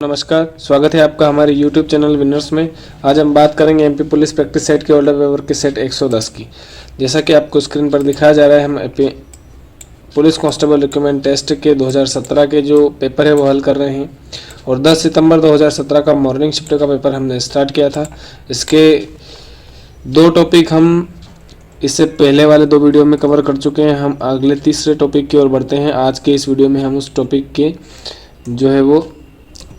नमस्कार, स्वागत है आपका हमारे YouTube चैनल विनर्स में। आज हम बात करेंगे एमपी पुलिस प्रैक्टिस सेट के ओल्डर वेवर के सेट 110 की। जैसा कि आपको स्क्रीन पर दिखाया जा रहा है, हम पुलिस कांस्टेबल रिक्रूटमेंट टेस्ट के 2017 के जो पेपर है वो हल कर रहे हैं और 10 सितंबर 2017 का मॉर्निंग शिफ्ट का पेपर हमने स्टार्ट किया था। इसके दो टॉपिक हम इससे पहले वाले दो वीडियो में कवर कर चुके हैं। हम अगले तीसरे टॉपिक की ओर बढ़ते हैं। आज के इस वीडियो में हम उस टॉपिक के जो है वो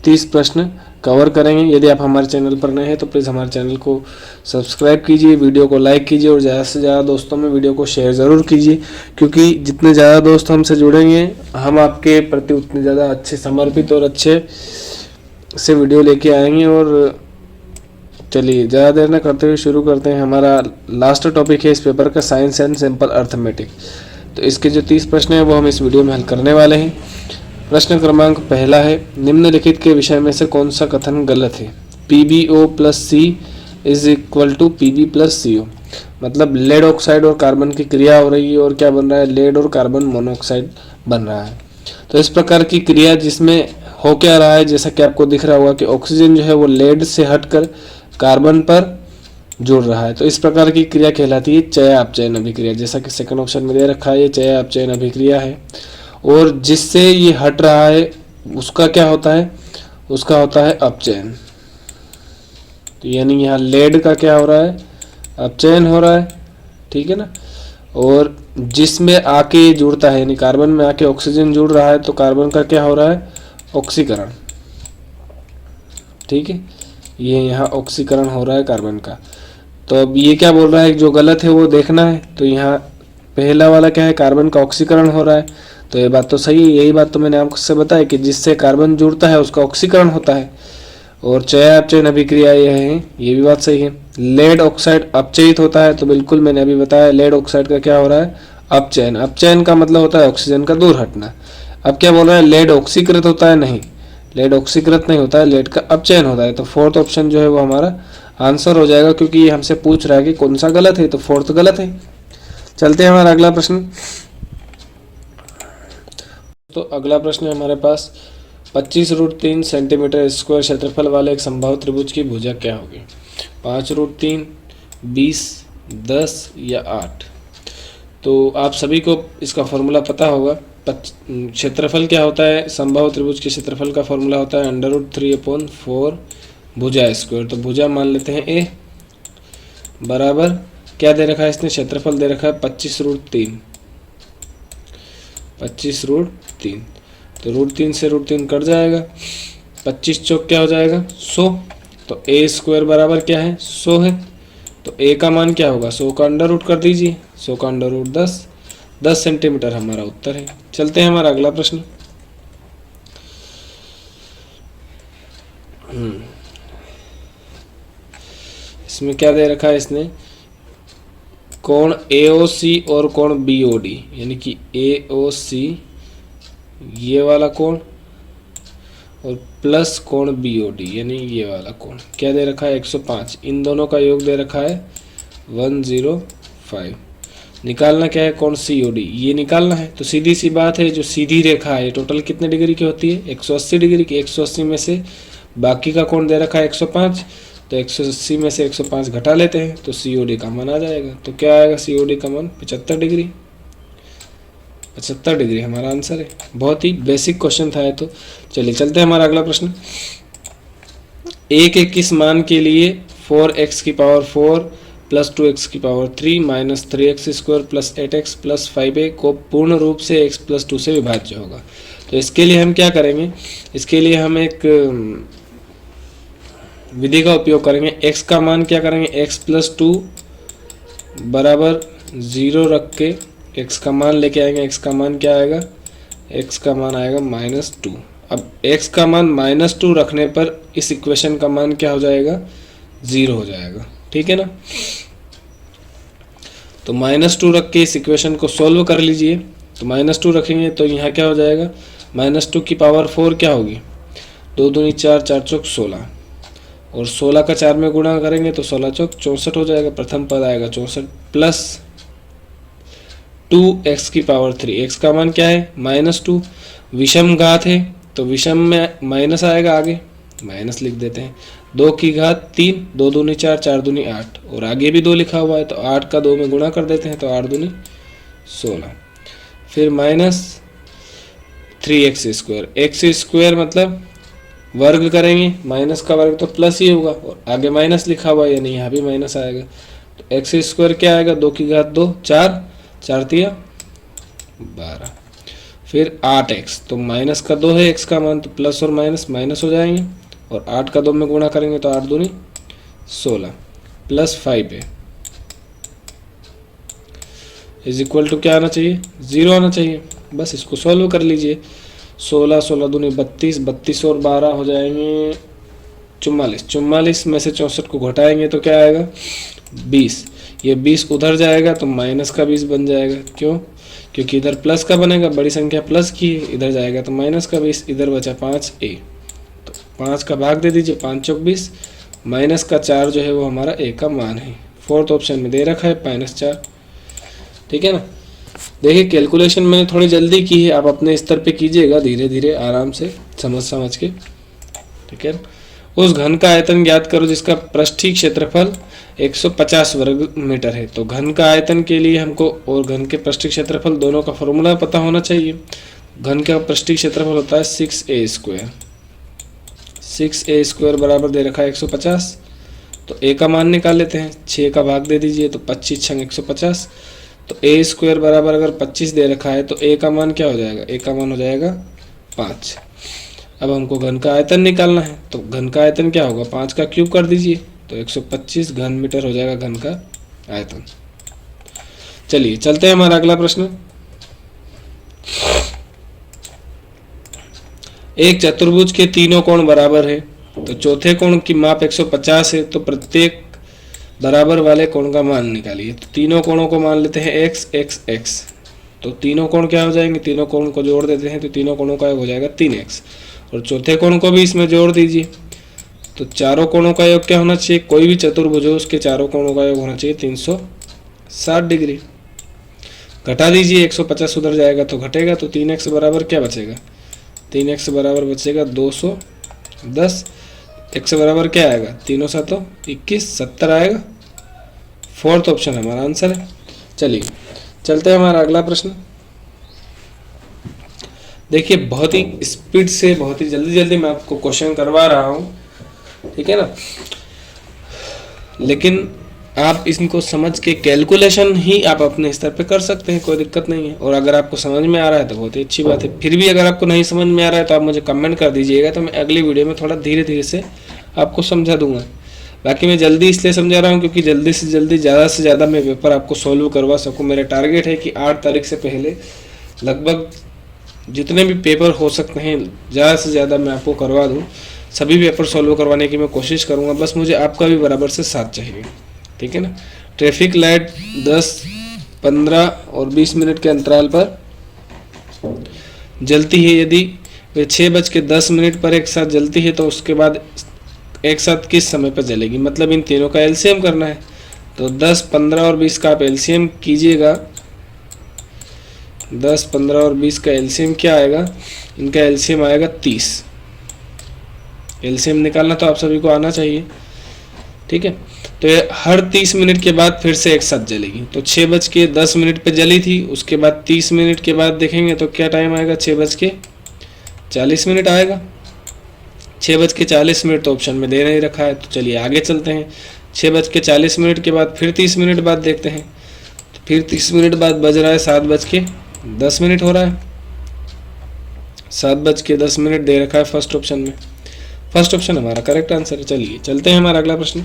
30 प्रश्न कवर करेंगे। यदि आप हमारे चैनल पर नए हैं तो प्लीज़ हमारे चैनल को सब्सक्राइब कीजिए, वीडियो को लाइक कीजिए और ज़्यादा से ज़्यादा दोस्तों में वीडियो को शेयर ज़रूर कीजिए, क्योंकि जितने ज़्यादा दोस्त हमसे जुड़ेंगे हम आपके प्रति उतने ज़्यादा अच्छे समर्पित और अच्छे से वीडियो लेके आएंगे। और चलिए ज़्यादा देर न करते हुए शुरू करते हैं। हमारा लास्ट टॉपिक है इस पेपर का साइंस एंड सिंपल अर्थमेटिक। तो इसके जो 30 प्रश्न हैं वो हम इस वीडियो में हल करने वाले हैं। प्रश्न क्रमांक पहला है, निम्नलिखित के विषय में से कौन सा कथन गलत है? PbO plus C is equal to Pb plus CO। मतलब लेड ऑक्साइड और कार्बन की क्रिया हो रही है और क्या बन रहा है? लेड और कार्बन मोनोऑक्साइड बन रहा है। तो इस प्रकार की क्रिया जिसमें हो क्या रहा है, जैसा कि आपको दिख रहा होगा कि ऑक्सीजन जो है वो लेड से हटकर कार्बन पर जुड़ रहा है। तो इस प्रकार की क्रिया कहलाती है चय अपचयन अभिक्रिया। जैसा कि सेकंड ऑप्शन में दे रखा है, ये चय अपचयन अभिक्रिया है। और जिससे ये हट रहा है उसका क्या होता है? उसका होता है अपचयन। तो यानी यहाँ लेड का क्या हो रहा है? अपचयन हो रहा है, ठीक है ना। और जिसमें आके जुड़ता है, यानी कार्बन में आके ऑक्सीजन जुड़ रहा है, तो कार्बन का क्या हो रहा है? ऑक्सीकरण, ठीक है। ये यहाँ ऑक्सीकरण हो रहा है कार्बन का। तो अब ये क्या बोल रहा है, जो गलत है वो देखना है। तो यहाँ पहला वाला क्या है? कार्बन का ऑक्सीकरण हो रहा है, तो ये बात तो सही है। यही बात तो मैंने आपसे बताया कि जिससे कार्बन जुड़ता है उसका ऑक्सीकरण होता है। और चय अपचयन अभिक्रिया ये है, ये भी बात सही है। लेड ऑक्साइड अपचयित होता है, तो बिल्कुल मैंने अभी बताया लेड ऑक्साइड का क्या हो रहा है? अपचयन। अपचयन का मतलब होता है ऑक्सीजन का दूर हटना। अब क्या बोल रहा है? लेड ऑक्सीकृत होता है? नहीं, लेड ऑक्सीकृत नहीं होता है, लेड का अपचयन होता है। तो फोर्थ ऑप्शन जो है वो हमारा आंसर हो जाएगा, क्योंकि ये हमसे पूछ रहा है कि कौन सा गलत है, तो फोर्थ गलत है। चलते हैं हमारा अगला प्रश्न। तो अगला प्रश्न है हमारे पास, 25√3 सेंटीमीटर स्क्वायर क्षेत्रफल वाले एक समबाहु त्रिभुज की भुजा क्या होगी? 5√3, 20, 10 या 8? तो आप सभी को इसका फॉर्मूला पता होगा। क्षेत्रफल क्या होता है? समबाहु त्रिभुज के क्षेत्रफल का फॉर्मूला होता है √3/4 भुजा स्क्वायर। तो भुजा मान लेते हैं A बराबर क्या दे रखा है इसने? क्षेत्रफल दे रखा है 25√3। 25√3, तो √3 से √3 कट जाएगा। 25 चौक क्या हो जाएगा? 100। तो A स्क्वायर बराबर क्या है? 100 है। तो A का मान क्या होगा? 100 का अंडर रूट कर दीजिए। 100 का अंडर रूट 10 सेंटीमीटर हमारा उत्तर है। चलते हैं हमारा अगला प्रश्न। इसमें क्या दे रखा है इसने? कोण AOC और कोण BOD, यानी कि AOC ये वाला कोण और प्लस कोण BOD यानी ये वाला कोण क्या दे रखा है? 105। इन दोनों का योग दे रखा है 105। निकालना क्या है? कोण COD, ये निकालना है। तो सीधी सी बात है, जो सीधी रेखा है टोटल कितने डिग्री की होती है? 180 डिग्री की। 180 में से बाकी का कोण दे रखा है 105, तो 180 में से 105 घटा लेते हैं तो COD का मान आ जाएगा। तो क्या आएगा? COD का मान 75 डिग्री। 75 डिग्री हमारा आंसर है। बहुत ही बेसिक क्वेश्चन था ये तो। चलिए चलते हैं हमारा अगला प्रश्न। A के किस मान के लिए 4x की पावर 4 प्लस 2x की power 3 minus 3x square plus 8x plus 5a को पूर्ण रूप से x प्लस 2 से विभाज्य होगा? तो इसके लिए हम क्या करेंगे? इसके लिए हम एक विधि का उपयोग करेंगे। x का मान क्या करेंगे? x प्लस 2 बराबर 0 रख के x का मान लेके आएंगे। x का मान क्या आएगा? x का मान आएगा -2। अब x का मान -2 रखने पर इस इक्वेशन का मान क्या हो जाएगा? 0 हो जाएगा, ठीक है ना। तो -2 रख के इस इक्वेशन को सोल्व कर लीजिए। तो -2 रखेंगे तो यहाँ क्या हो जाएगा? -2 की पावर 4 क्या होगी? 2 दूनी 4, 4 चौक 16, और 16 का 4 में गुणा करेंगे तो 16 चौक 64 हो जाएगा। प्रथम पद आएगा 64 प्लस 2x की पावर 3। x का मान क्या है? -2। विषम घात है तो विषम में माइनस आएगा आगे, माइनस लिख देते हैं। 2 की घात 3, 2 दूनी 4, 4 दूनी 8, और आगे भी 2 लिखा हुआ है तो 8 का 2 में गुणा कर देते हैं तो 8 दूनी 16। फिर minus 3x square, x square मतलब वर्ग करेंगे, माइनस का वर्ग तो प्लस ही होगा, और आगे माइनस लिखा हुआ है यानी यहाँ भी माइनस आएगा। तो एक्स स्क्वायर क्या आएगा, 2 की घात 2, 4, 4 तिया 12। फिर 8x, तो माइनस का 2 है x का मान, तो प्लस और माइनस माइनस हो जाएंगे, और 8 का 2 में गुणा करेंगे तो 8 दूनी 16 प्लस 5 है इज इक्वल टू क्या आना चाहिए, 0 आना चाहिए। बस इसको सॉल्व कर लीजिए। 16, 16 दूनी 32, 32 और 12 हो जाएंगे 44, 44 में से 64 को घटाएंगे तो क्या आएगा 20। ये 20 उधर जाएगा तो माइनस का 20 बन जाएगा, क्यों, क्योंकि इधर प्लस का बनेगा, बड़ी संख्या प्लस की है, इधर जाएगा तो माइनस का 20, इधर बचा 5a, तो 5 का भाग दे दीजिए, 5 चौक 20, माइनस का 4 जो है वो हमारा a का मान है। फोर्थ ऑप्शन में दे रखा है -4, ठीक है ना। देखिए कैलकुलेशन मैंने थोड़ी जल्दी की है, आप अपने स्तर पे कीजिएगा, धीरे धीरे आराम से समझ के, ठीक है। उस घन का आयतन ज्ञात करो जिसका पृष्ठीय क्षेत्रफल 150 वर्ग मीटर है। तो घन का आयतन के लिए हमको और घन के पृष्ठीय क्षेत्रफल दोनों का फॉर्मूला पता होना चाहिए। घन का पृष्ठीय क्षेत्रफल होता है 6a स्क्वायर, 6a स्क्वायर बराबर दे रखा है 150, तो a का मान निकाल लेते हैं, 6 का भाग दे दीजिए तो 25 छंग 150, तो a स्क्वायर बराबर अगर 25 दे रखा है तो a का मान क्या हो जाएगा, a का मान हो जाएगा 5। अब हमको घन का आयतन निकालना है, तो घन का आयतन क्या होगा, 5 का क्यूब कर दीजिए तो 125 घन मीटर हो जाएगा घन का आयतन। चलिए चलते हैं हमारा अगला प्रश्न। एक चतुर्भुज के तीनों कोण बराबर है, तो चौथे कोण की माप 150 है, तो प्रत्येक बराबर वाले कोण का मान निकालिए। तो तीनों कोणों को मान लेते हैं x x x, तो तीनों कोण क्या हो जाएंगे, तीनों कोण को जोड़ देते हैं तो तीनों कोणों का योग हो जाएगा 3x, और चौथे कोण को भी इसमें जोड़ दीजिए, तो चारों कोणों का योग क्या होना चाहिए, कोई भी चतुर्भुज हो उसके चारों कोणों का योग होना चाहिए 360 डिग्री। घटा दीजिए, 150 उधर जाएगा तो घटेगा, तो 3x बराबर क्या बचेगा, 3x बराबर बचेगा 210, x बराबर क्या आएगा, 3 7 21, 70 आएगा। फोर्थ ऑप्शन हमारा आंसर है। चलिए चलते हैं हमारा अगला प्रश्न। देखिए बहुत ही स्पीड से, बहुत ही जल्दी जल्दी मैं आपको क्वेश्चन करवा रहा हूँ, ठीक है ना, लेकिन आप इनको समझ के कैलकुलेशन ही आप अपने स्तर पे कर सकते हैं, कोई दिक्कत नहीं है। और अगर आपको समझ में आ रहा है तो बहुत ही अच्छी बात है। फिर भी अगर आपको नहीं समझ में आ रहा है तो आप मुझे कमेंट कर दीजिएगा, तो मैं अगली वीडियो में थोड़ा धीरे धीरे से आपको समझा दूंगा। बाकी मैं जल्दी इसलिए समझा रहा हूँ क्योंकि जल्दी से जल्दी ज़्यादा से ज़्यादा मैं पेपर आपको सॉल्व करवा सकूँ। मेरा टारगेट है कि 8 तारीख से पहले लगभग जितने भी पेपर हो सकते हैं ज़्यादा से ज़्यादा मैं आपको करवा दूँ। सभी पेपर सॉल्व करवाने की मैं कोशिश करूँगा, बस मुझे आपका भी बराबर से साथ चाहिए, ठीक है ना। ट्रैफिक लाइट 10, 15 और 20 मिनट के अंतराल पर जलती है। यदि वे 6:10 पर एक साथ जलती है तो उसके बाद एक साथ किस समय पर जलेगी, मतलब इन तीनों का एलसीएम करना है। तो 10, 15 और 20 का आप एलसीएम कीजिएगा। 10, 15 और 20 का एलसीएम क्या आएगा, इनका एलसीएम आएगा 30। एलसीएम निकालना तो आप सभी को आना चाहिए, ठीक है। तो ये हर 30 मिनट के बाद फिर से एक साथ जलेगी। तो 6:10 पे जली थी, उसके बाद 30 मिनट के बाद देखेंगे तो क्या टाइम आएगा, 6:40 आएगा। 6:40 तो ऑप्शन में दे नहीं रखा है, तो चलिए आगे चलते हैं। 6:40 के बाद फिर 30 मिनट बाद देखते हैं, तो फिर 30 मिनट बाद बज रहा है 7:10 हो रहा है। 7:10 दे रखा है फर्स्ट ऑप्शन में। फर्स्ट ऑप्शन हमारा करेक्ट आंसर है। चलिए चलते हैं हमारा अगला प्रश्न।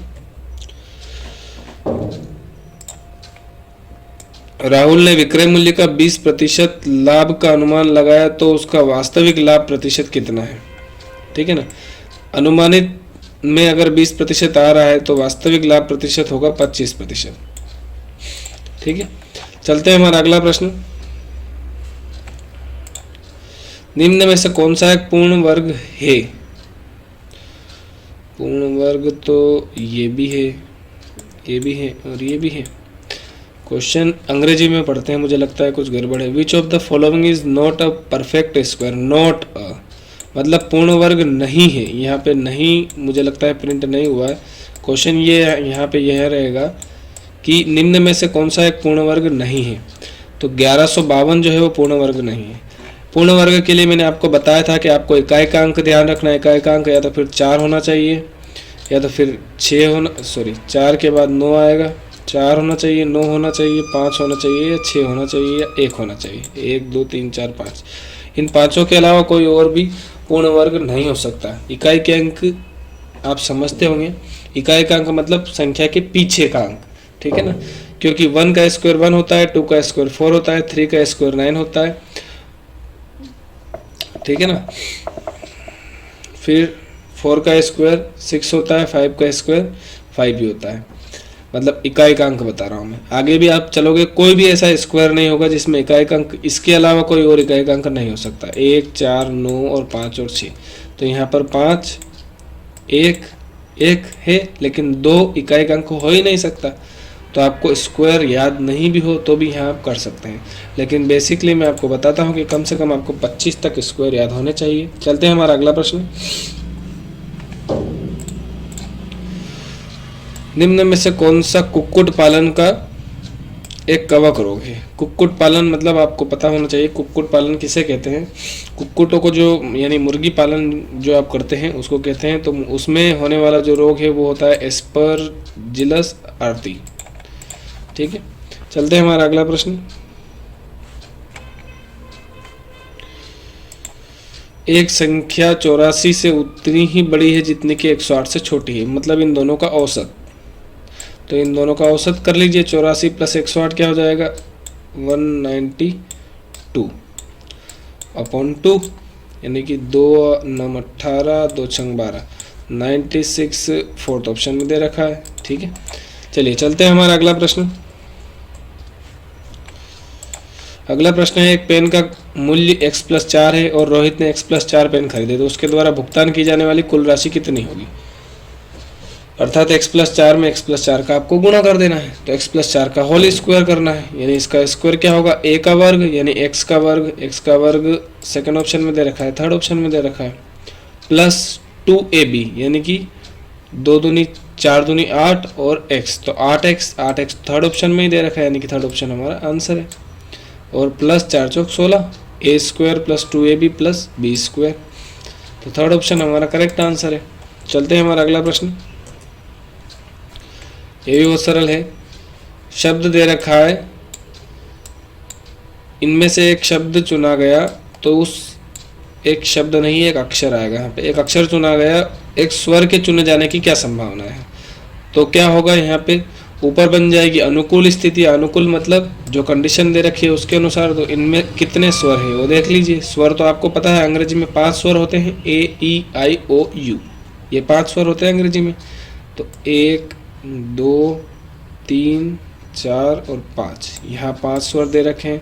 राहुल ने विक्रय मूल्य का 20% लाभ का अनुमान लगाया, तो उसका वास्तविक लाभ प्रतिशत कितना है, ठीक है ना। अनुमानित में अगर 20% आ रहा है तो वास्तविक लाभ प्रतिशत होगा 25%, ठीक है। चलते हैं हमारा अगला प्रश्न। निम्न में से कौन सा एक पूर्ण वर्ग है। पूर्ण वर्ग तो ये भी है, ये भी है और ये भी है। क्वेश्चन अंग्रेजी में पढ़ते हैं, मुझे लगता है कुछ गड़बड़ है। Which of the following is not a perfect square, not a मतलब पूर्ण वर्ग नहीं है। यहाँ पे नहीं, मुझे लगता है प्रिंट नहीं हुआ है। क्वेश्चन ये यहाँ पे यह रहेगा कि निम्न में से कौन सा एक पूर्ण वर्ग नहीं है। तो 1152 जो है वो पूर्ण वर्ग नहीं है। पूर्ण वर्ग के लिए मैंने आपको बताया था कि आपको इकाई का अंक ध्यान रखना है। इकाई का अंक या तो फिर 4 होना चाहिए, या तो फिर 6 होना, सॉरी 4 के बाद 9 आएगा, 4 होना चाहिए, 9 होना चाहिए, 5 होना चाहिए, या 6 होना चाहिए, या 1 होना चाहिए। 1 2 3 4 5, इन पांचों के अलावा कोई और भी पूर्ण वर्ग नहीं हो सकता। इकाई के अंक आप समझते होंगे, इकाई का अंक मतलब संख्या के पीछे का अंक, ठीक है ना, क्योंकि 1 का स्क्वायर 1 होता है, 2 का स्क्वायर 4 होता है, 3 का स्क्वायर 9 होता है, ठीक है ना, फिर 4 का स्क्वायर 6 होता है, 5 का स्क्वायर 5 भी होता है। मतलब इकाई का अंक बता रहा हूँ मैं। आगे भी आप चलोगे कोई भी ऐसा स्क्वायर नहीं होगा जिसमें इकाई का अंक, इसके अलावा कोई और इकाई का अंक नहीं हो सकता। 1 4 9 और 5 और 6, तो यहाँ पर 5 1 1 है, लेकिन 2 इकाई का अंक हो ही नहीं सकता। तो आपको स्क्वायर याद नहीं भी हो तो भी यहाँ आप कर सकते हैं, लेकिन बेसिकली मैं आपको बताता हूँ कि कम से कम आपको 25 तक स्क्वायर याद होने चाहिए। चलते हैं हमारा अगला प्रश्न। निम्न में से कौन सा कुक्कुट पालन का एक कवक रोग है। कुक्कुट पालन मतलब आपको पता होना चाहिए कुक्कुट पालन किसे कहते हैं। कुक्कुटों को जो यानी मुर्गी पालन जो आप करते हैं उसको कहते हैं। तो उसमें होने वाला जो रोग है वो होता है एस्परजिलस आर्ती, ठीक है। चलते हैं हमारा अगला प्रश्न। एक संख्या 84 से उतनी ही बड़ी है जितनी कि 108 से छोटी है, मतलब इन दोनों का औसत। तो इन दोनों का औसत कर लीजिए, 84 प्लस 108 क्या हो जाएगा 192 अपॉन 2, यानी कि 2 9 18 2 6 12 96 फोर्थ ऑप्शन में दे रखा है, ठीक है। चलिए चलते हैं हमारा अगला प्रश्न। अगला प्रश्न है, एक पेन का मूल्य x प्लस 4 है और रोहित ने x प्लस 4 पेन खरीदे, तो उसके द्वारा भुगतान की जाने वाली कुल राशि कितनी होगी। अर्थात x प्लस 4 में x प्लस 4 का आपको गुणा कर देना है, तो x प्लस 4 का होल स्क्वायर करना है, यानी इसका स्क्वायर क्या होगा a का वर्ग यानी x का वर्ग सेकंड ऑप्शन में दे रखा है, थर्ड ऑप्शन में दे रखा है, प्लस 2ab यानी कि 2 दूनी 4 दूनी 8 और x, तो 8x थर्ड ऑप्शन में ही दे रखा है, यानी कि थर्ड ऑप्शन हमारा आंसर है, और plus 4 Chowk 16 a square plus 2ab plus b square, तो थर्ड ऑप्शन हमारा करेक्ट आंसर है। चलते हैं हमारा अगला प्रश्न। ये भी बहुत सरल है। शब्द दे रखा है, इनमें से एक शब्द चुना गया, तो उस एक शब्द नहीं एक अक्षर आएगा। यहाँ पे एक अक्षर चुना गया, एक स्वर के चुने जाने की क्या संभावना है। तो क्या होगा, यहाँ पे ऊपर बन जाएगी अनुकूल स्थिति। अनुकूल मतलब जो कंडीशन दे रखी है उसके अनुसार। तो इनमें कितने स्वर है वो देख लीजिए। स्वर तो आपको पता है अंग्रेजी में 5 स्वर होते हैं, A E I O U, ये 5 स्वर होते हैं अंग्रेजी में। तो 1 2 3 4 और 5, यहाँ 5 स्वर दे रखे हैं,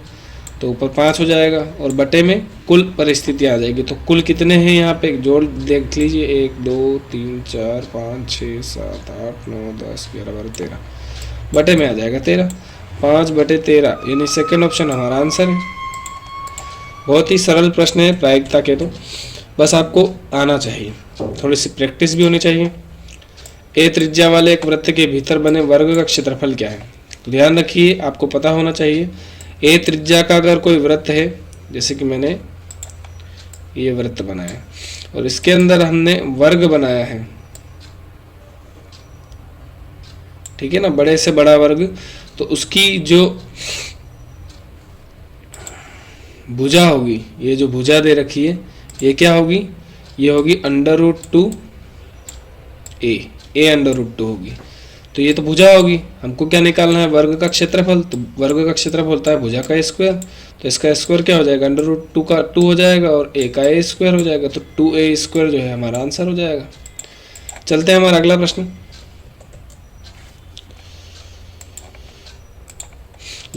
तो ऊपर 5 हो जाएगा और बटे में कुल परिस्थितियाँ आ जाएगी। तो कुल कितने हैं यहाँ पे जोड़ देख लीजिए, 1 2 3 4 5 6 7 8 9 10 11 12 13, बटे में आ जाएगा 13, 5 बटे 13, यानी सेकेंड ऑप्शन हमारा आंसर है। बहुत ही सरल प्रश्न है प्रायिकता के, तो बस आपको आना चाहिए, थोड़ी सी प्रैक्टिस भी होनी चाहिए। ए त्रिज्या वाले एक वृत्त के भीतर बने वर्ग का क्षेत्रफल क्या है। तो ध्यान रखिए, आपको पता होना चाहिए ए त्रिज्या का अगर कोई वृत्त है, जैसे कि मैंने ये वृत्त बनाया और इसके अंदर हमने वर्ग बनाया है, ठीक है ना, बड़े से बड़ा वर्ग, तो उसकी जो भुजा होगी, ये जो भुजा दे रखी है ये क्या होगी, ये होगी √2 a √2 होगी। तो ये तो भुजा होगी, हमको क्या निकालना है वर्ग का क्षेत्रफल। तो वर्ग का क्षेत्रफल होता है भुजा का स्क्वायर, तो इसका स्क्वायर क्या हो जाएगा √2 का 2 हो जाएगा और a का a स्क्वायर हो जाएगा, तो 2a स्क्वायर जो है हमारा आंसर हो जाएगा। चलते हैं हमारा अगला प्रश्न।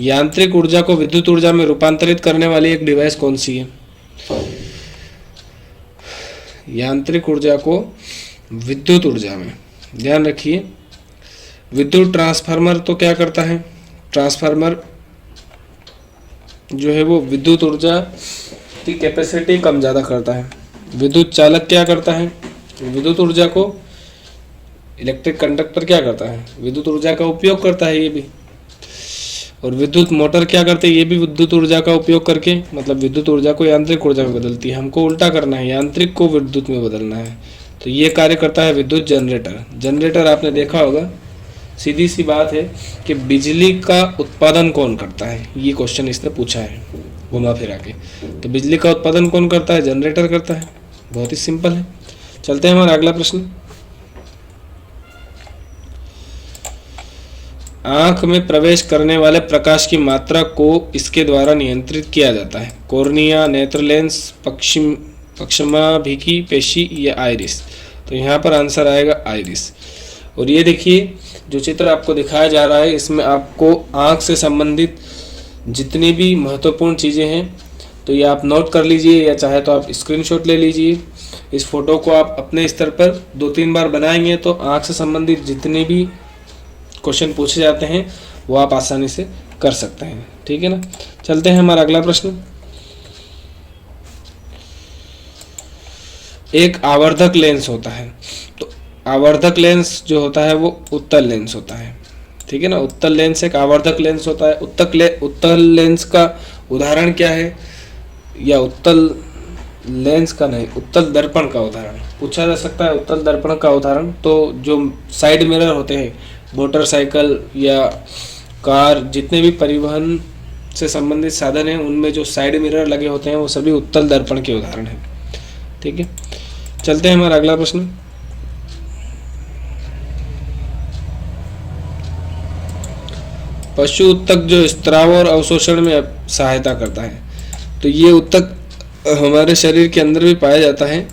यांत्रिक ऊर्जा को विद्युत ऊर्जा में रूपांतरित करने वाली एक डिवाइस कौन सी है। यांत्रिक ऊर्जा को विद्युत ऊर्जा में, ध्यान रखिए, विद्युत ट्रांसफार्मर तो क्या करता है, ट्रांसफार्मर जो है वो विद्युत ऊर्जा की कैपेसिटी कम ज़्यादा करता है, विद्युत चालक क्या करता है? विद्युत ऊर्जा को इलेक्ट्रिक कंडक्टर क्या करता है? विद्युत ऊर्जा का उपयोग करता है ये भी। और विद्युत मोटर क्या करते हैं? ये भी विद्युत ऊर्जा का उपयोग करके, मतलब विद्युत ऊर्जा को यांत्रिक ऊर्जा में बदलती है। हमको उल्टा करना है, यांत्रिक को विद्युत में बदलना है, तो ये कार्य करता है विद्युत जनरेटर। जनरेटर आपने देखा होगा, सीधी सी बात है कि बिजली का उत्पादन कौन करता है, ये क्वेश्चन इसने पूछा है घुमा फिरा के। तो बिजली का उत्पादन कौन करता है? जनरेटर करता है। बहुत ही सिंपल है। चलते हैं हमारा अगला प्रश्न। आंख में प्रवेश करने वाले प्रकाश की मात्रा को इसके द्वारा नियंत्रित किया जाता है। कॉर्निया, नेत्र लेंस, पक्षमाभिकी पेशी या आइरिस। तो यहाँ पर आंसर आएगा आइरिस। और ये देखिए जो चित्र आपको दिखाया जा रहा है, इसमें आपको आंख से संबंधित जितनी भी महत्वपूर्ण चीज़ें हैं तो ये आप नोट कर लीजिए, या चाहे तो आप स्क्रीनशॉट ले लीजिए। इस फोटो को आप अपने स्तर पर 2-3 बार बनाएंगे तो आंख से संबंधित जितने भी क्वेश्चन पूछे जाते हैं वो आप आसानी से कर सकते हैं। ठीक है ना। चलते हैं हमारा अगला प्रश्न। एक आवर्धक लेंस होता है, तो आवर्धक लेंस जो होता है वो उत्तल लेंस होता है। ठीक है ना। उत्तल लेंस एक आवर्धक लेंस होता है। उत्तल लेंस का उदाहरण क्या है? या उत्तल लेंस का नहीं, उत्तल दर्पण का उदाहरण पूछा जा सकता है। उत्तल दर्पण का उदाहरण तो जो साइड मिरर होते हैं, मोटरसाइकिल या कार, जितने भी परिवहन से संबंधित साधन हैं उनमें जो साइड मिरर लगे होते हैं वो सभी उत्तल दर्पण के उदाहरण हैं। ठीक है। चलते हैं हमारा अगला प्रश्न। पशु उत्तक जो स्त्राव और अवशोषण में सहायता करता है, तो ये उत्तक हमारे शरीर के अंदर भी पाया जाता है।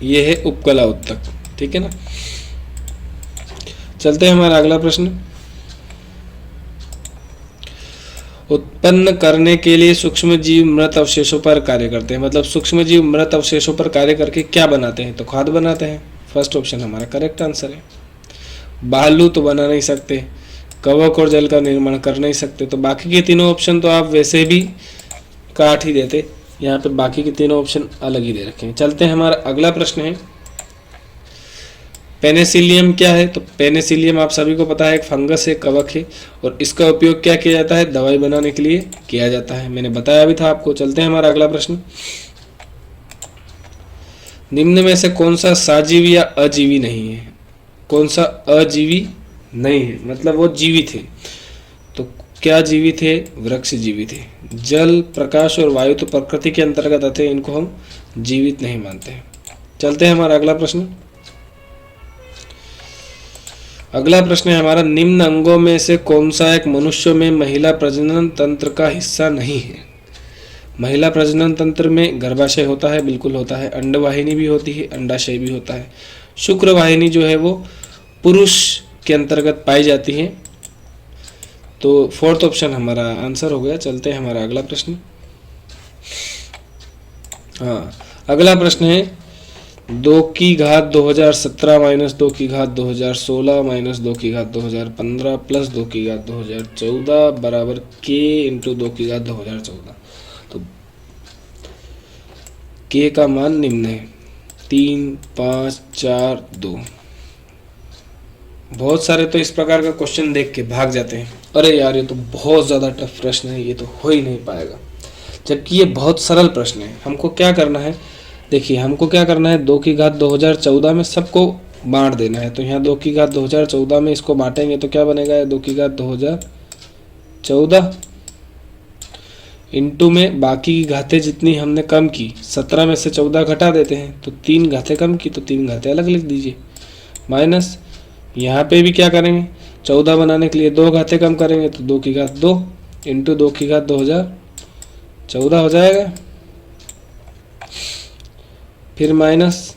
ये है उपकला उत्तक। ठीक है ना। चलते हैं हमारा अगला प्रश्न। उत्पन्न करने के लिए सूक्ष्म जीव मृत अवशेषों पर कार्य करते हैं, मतलब सूक्ष्म जीव मृत अवशेषों पर कार्य करके क्या बनाते हैं? तो खाद बनाते हैं। फर्स्ट ऑप्शन हमारा करेक्ट आंसर है। बालू तो बना नहीं सकते, कवक और जल का निर्माण कर नहीं सकते, तो बाकी के तीनों ऑप्शन तो आप वैसे भी काट ही देते। यहाँ पे बाकी के तीनों ऑप्शन अलग ही दे रखे हैं। चलते हैं हमारा अगला प्रश्न है। पेनिसिलियम क्या है? तो पेनिसिलियम आप सभी को पता है एक फंगस है, कवक है, और इसका उपयोग क्या किया जाता है? दवाई बनाने के लिए किया जाता है। मैंने बताया भी था आपको। चलते हैं हमारा अगला प्रश्न। निम्न में से कौन सा सजीवी या अजीवी नहीं है? कौन सा अजीवी नहीं है, मतलब वो जीवित है। तो क्या जीवित है? वृक्ष जीवित है। जल, प्रकाश और वायु तो प्रकृति के अंतर्गत आते हैं, इनको हम जीवित नहीं मानते हैं। चलते हैं हमारा अगला प्रश्न। अगला प्रश्न है हमारा, निम्न अंगों में से कौन सा एक मनुष्य में महिला प्रजनन तंत्र का हिस्सा नहीं है? महिला प्रजनन तंत्र में गर्भाशय होता है, बिल्कुल होता है। अंडवाहिनी भी होती है, अंडाशय भी होता है। शुक्र वाहिनी जो है वो पुरुष के अंतर्गत पाई जाती है। तो फोर्थ ऑप्शन हमारा आंसर हो गया। चलते हैं हमारा अगला प्रश्न। हाँ, अगला प्रश्न है 2 की घात 2017 माइनस 2 की घात 2016 माइनस 2 की घात 2015 प्लस 2 की घात 2014 बराबर k इंटू 2 की घात 2014। तो k का मान निम्न है 3, 5, 4, 2। बहुत सारे तो इस प्रकार का क्वेश्चन देख के भाग जाते हैं, अरे यार ये तो बहुत ज़्यादा टफ प्रश्न है, ये तो हो ही नहीं पाएगा, जबकि ये बहुत सरल प्रश्न है। हमको क्या करना है, देखिए हमको क्या करना है, 2 की घात 2014 में सबको बांट देना है। तो यहाँ 2 की घात 2014 में इसको बांटेंगे तो क्या बनेगा, 2 की घात 2014 इंटू में बाकी की घातें जितनी हमने कम की, 17 में से 14 घटा देते हैं तो 3 घातें कम की, तो 3 घातें अलग लिख दीजिए। माइनस यहाँ पे भी क्या करेंगे, 14 बनाने के लिए 2 घातें कम करेंगे तो 2 की घात 2 इंटू 2 की घात 2014 हो जाएगा। फिर माइनस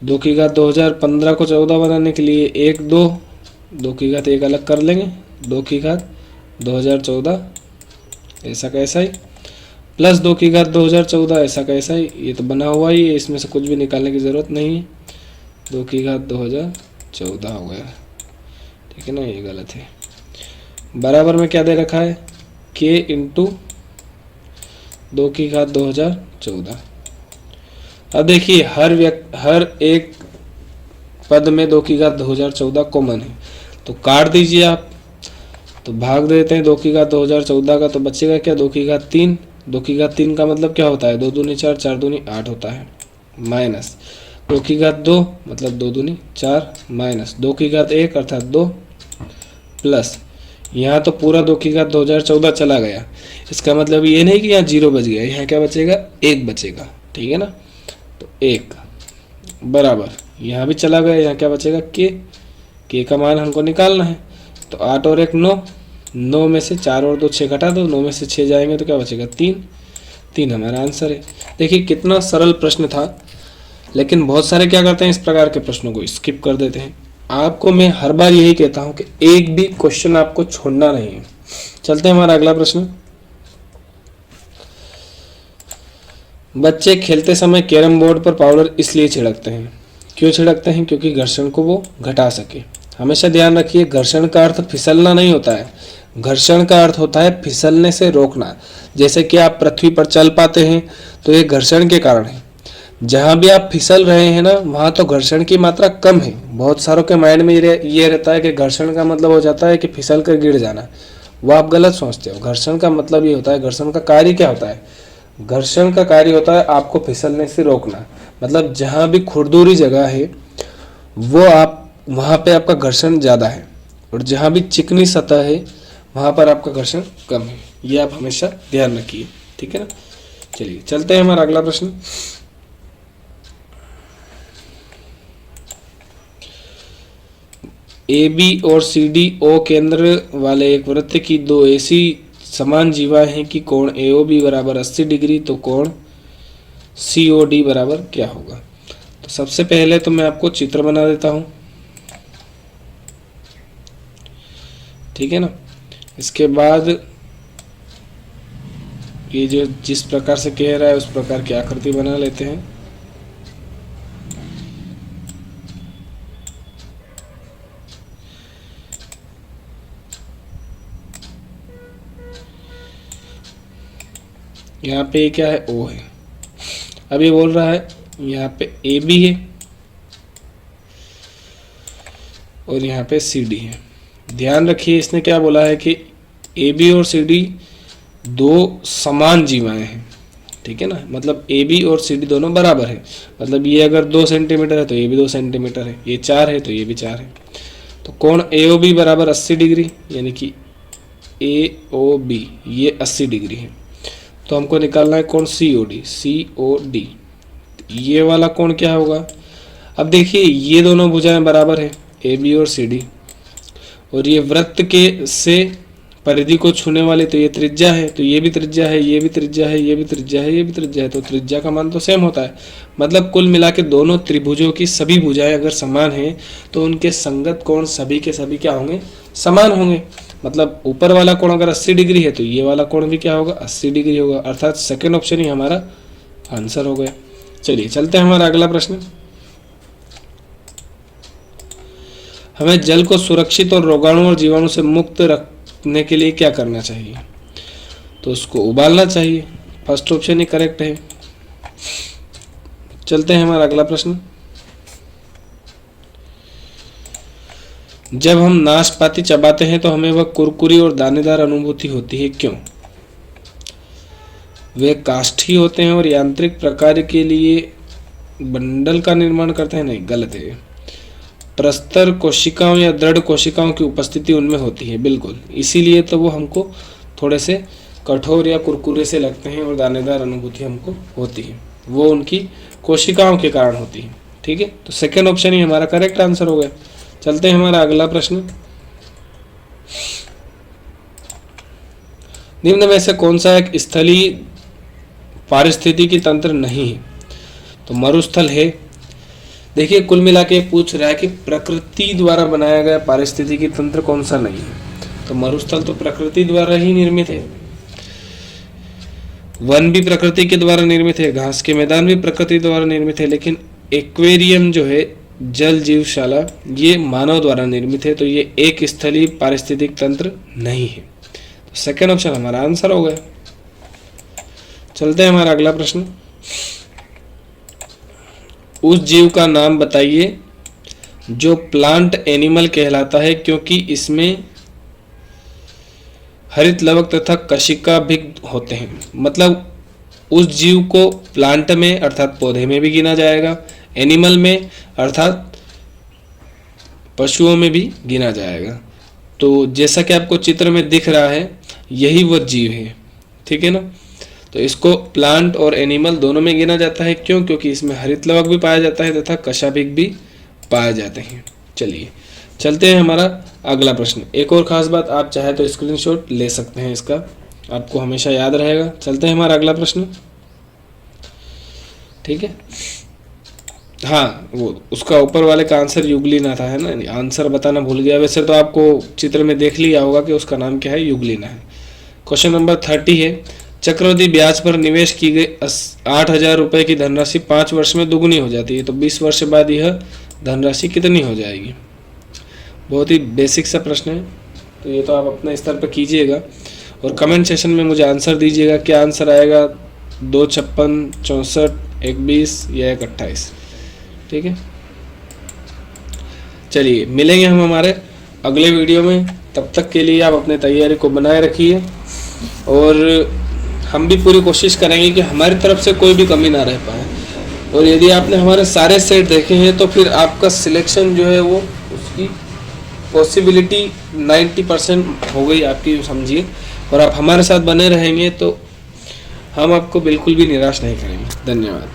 2 की घात 2015 को 14 बनाने के लिए 1, 2 की घात 1 अलग कर लेंगे, 2 की घात 2014 ऐसा कैसा ही, प्लस 2 की घात 2014 ऐसा कैसा ही, ये तो बना हुआ ही है, इसमें से कुछ भी निकालने की ज़रूरत नहीं है। 2 की घात 2014 हो गया, ठीक है ना, ये गलत है। बराबर में क्या दे रखा है, k इंटू 2 की घात 2014। अब देखिए हर एक पद में 2 की घात 2014 कॉमन है, तो काट दीजिए आप। तो भाग देते हैं 2 की घात 2014 का, तो बचेगा क्या 2 की घात 3। 2 की घात 3 का मतलब क्या होता है 2 दूनी 4, 4 दूनी 8 होता है, माइनस 2 की घात 2 मतलब 2 दूनी 4, माइनस 2 की घात 1 अर्थात 2, प्लस यहाँ तो पूरा 2 की घात 2014 चला गया। इसका मतलब ये नहीं कि यहाँ 0 बच गया, यहाँ क्या बचेगा 1 बचेगा, ठीक है ना। तो 1 बराबर यहाँ भी चला गया, यहाँ क्या बचेगा के का मान हमको निकालना है। तो 8 और 1 9, 9 में से 4 और 2 6 घटा दो, 9 में से 6 जाएंगे तो क्या बचेगा 3 हमारा आंसर है। देखिए कितना सरल प्रश्न था, लेकिन बहुत सारे क्या करते हैं इस प्रकार के प्रश्नों को स्किप कर देते हैं। आपको मैं हर बार यही कहता हूं कि एक भी क्वेश्चन आपको छोड़ना नहीं है। चलते हैं हमारा अगला प्रश्न। बच्चे खेलते समय कैरम बोर्ड पर पाउडर इसलिए छिड़कते हैं, क्यों छिड़कते हैं? क्योंकि घर्षण को वो घटा सके। हमेशा ध्यान रखिए, घर्षण का अर्थ फिसलना नहीं होता है, घर्षण का अर्थ होता है फिसलने से रोकना। जैसे कि आप पृथ्वी पर चल पाते हैं तो ये घर्षण के कारण है। जहाँ भी आप फिसल रहे हैं ना, वहाँ तो घर्षण की मात्रा कम है। बहुत सारों के माइंड में ये रहता है कि घर्षण का मतलब हो जाता है कि फिसल कर गिर जाना। वो आप गलत सोचते हो। घर्षण का मतलब ये होता है, घर्षण का कार्य क्या होता है? घर्षण का कार्य होता है आपको फिसलने से रोकना। मतलब जहाँ भी खुरदुरी जगह है वो आप वहाँ पे आपका घर्षण ज़्यादा है, और जहाँ भी चिकनी सतह है वहाँ पर आपका घर्षण कम है। ये आप हमेशा ध्यान रखिए, ठीक है ना। चलिए चलते हैं हमारा अगला प्रश्न। ए बी और सी डी ओ केंद्र वाले एक वृत्त की दो ऐसी समान जीवाएं हैं कि कोण ए ओ बी बराबर 80 डिग्री, तो कोण सी ओ डी बराबर क्या होगा? तो सबसे पहले तो मैं आपको चित्र बना देता हूं, ठीक है ना। इसके बाद ये जो जिस प्रकार से कह रहा है उस प्रकार की आकृति बना लेते हैं। यहाँ पे क्या है ओ है। अब ये बोल रहा है यहाँ पे ए बी है और यहाँ पे सी डी है। ध्यान रखिए इसने क्या बोला है कि ए बी और सी डी दो समान जीवाएं हैं, ठीक है ना। मतलब ए बी और सी डी दोनों बराबर है। मतलब ये अगर 2 सेंटीमीटर है तो ये भी 2 सेंटीमीटर है, ये 4 है तो ये भी 4 है। तो कोण ए ओ बी बराबर 80 डिग्री, यानी कि ए ओ बी ये 80 डिग्री है। तो हमको निकालना है कोण सी ओ डी। ये वाला कोण क्या होगा? अब देखिए ये दोनों भुजाएं बराबर है, ए बी और सी डी, और ये वृत्त के से परिधि को छूने वाले, तो ये त्रिज्या है, तो ये भी त्रिज्या है, ये भी त्रिज्या है, ये भी त्रिज्या है, ये भी त्रिज्या है। तो त्रिज्या का मान तो सेम होता है। मतलब कुल मिला के दोनों त्रिभुजों की सभी भुजाएं अगर समान हैं तो उनके संगत कोण सभी के सभी क्या होंगे? समान होंगे। मतलब ऊपर वाला कोण अगर 80 डिग्री है तो ये वाला कोण भी क्या होगा? 80 डिग्री होगा। अर्थात सेकेंड ऑप्शन ही हमारा आंसर हो गया। चलिए चलते हैं हमारा अगला प्रश्न। हमें जल को सुरक्षित और रोगाणु और जीवाणु से मुक्त रखने के लिए क्या करना चाहिए? तो उसको उबालना चाहिए। फर्स्ट ऑप्शन ही करेक्ट है। चलते हैं हमारा अगला प्रश्न। जब हम नाशपाती चबाते हैं तो हमें वह कुरकुरी और दानेदार अनुभूति होती है, क्यों? वे काष्ठी होते हैं और यांत्रिक प्रकार के लिए बंडल का निर्माण करते हैं। नहीं, गलत है। प्रस्तर कोशिकाओं या दृढ़ कोशिकाओं की उपस्थिति उनमें होती है, बिल्कुल। इसीलिए तो वो हमको थोड़े से कठोर या कुरकुरे से लगते हैं और दानेदार अनुभूति हमको होती है, वो उनकी कोशिकाओं के कारण होती है, ठीक है। तो सेकेंड ऑप्शन ही हमारा करेक्ट आंसर हो गया। चलते हैं हमारा अगला प्रश्न। निम्न में से कौन सा एक स्थलीय पारिस्थितिकी तंत्र नहीं है? तो मरुस्थल है। देखिए कुल मिला के पूछ रहा है कि प्रकृति द्वारा बनाया गया पारिस्थितिकी तंत्र कौन सा नहीं है? तो मरुस्थल तो प्रकृति द्वारा ही निर्मित है। वन भी प्रकृति के द्वारा निर्मित है, घास के मैदान भी प्रकृति द्वारा निर्मित है, लेकिन एक्वेरियम जो है जल जीवशाला ये मानव द्वारा निर्मित है। तो ये एक स्थलीय पारिस्थितिक तंत्र नहीं है। तो सेकेंड ऑप्शन हमारा आंसर हो गया। चलते हैं हमारा अगला प्रश्न। उस जीव का नाम बताइए जो प्लांट एनिमल कहलाता है क्योंकि इसमें हरित लवक तथा कशिका भी होते हैं। मतलब उस जीव को प्लांट में अर्थात पौधे में भी गिना जाएगा, एनिमल में अर्थात पशुओं में भी गिना जाएगा। तो जैसा कि आपको चित्र में दिख रहा है यही वह जीव है, ठीक है ना। तो इसको प्लांट और एनिमल दोनों में गिना जाता है। क्यों? क्योंकि इसमें हरित लवक भी पाया जाता है तथा कशाभिक भी पाए जाते हैं। चलिए चलते हैं हमारा अगला प्रश्न। एक और खास बात, आप चाहे तो स्क्रीनशॉट ले सकते हैं, इसका आपको हमेशा याद रहेगा। चलते हैं हमारा अगला प्रश्न, ठीक है। हाँ, वो उसका ऊपर वाले का आंसर युगलिना था, है ना। आंसर बताना भूल गया। वैसे तो आपको चित्र में देख लिया होगा कि उसका नाम क्या है, युगलिना है। क्वेश्चन नंबर 30 है, चक्रवृद्धि ब्याज पर निवेश की गई 8,000 रुपये की धनराशि 5 वर्ष में दुगनी हो जाती है, तो 20 वर्ष बाद यह धनराशि कितनी हो जाएगी। बहुत ही बेसिक सा प्रश्न है, तो ये तो आप अपने स्तर पर कीजिएगा और कमेंट सेशन में मुझे आंसर दीजिएगा। क्या आंसर आएगा, 256, 64, 120 या 128, ठीक है। चलिए मिलेंगे हम हमारे अगले वीडियो में। तब तक के लिए आप अपने तैयारी को बनाए रखिए और हम भी पूरी कोशिश करेंगे कि हमारी तरफ से कोई भी कमी ना रह पाए। और यदि आपने हमारे सारे सेट देखे हैं तो फिर आपका सिलेक्शन जो है वो उसकी पॉसिबिलिटी 90% हो गई आपकी, समझिए। और आप हमारे साथ बने रहेंगे तो हम आपको बिल्कुल भी निराश नहीं करेंगे। धन्यवाद।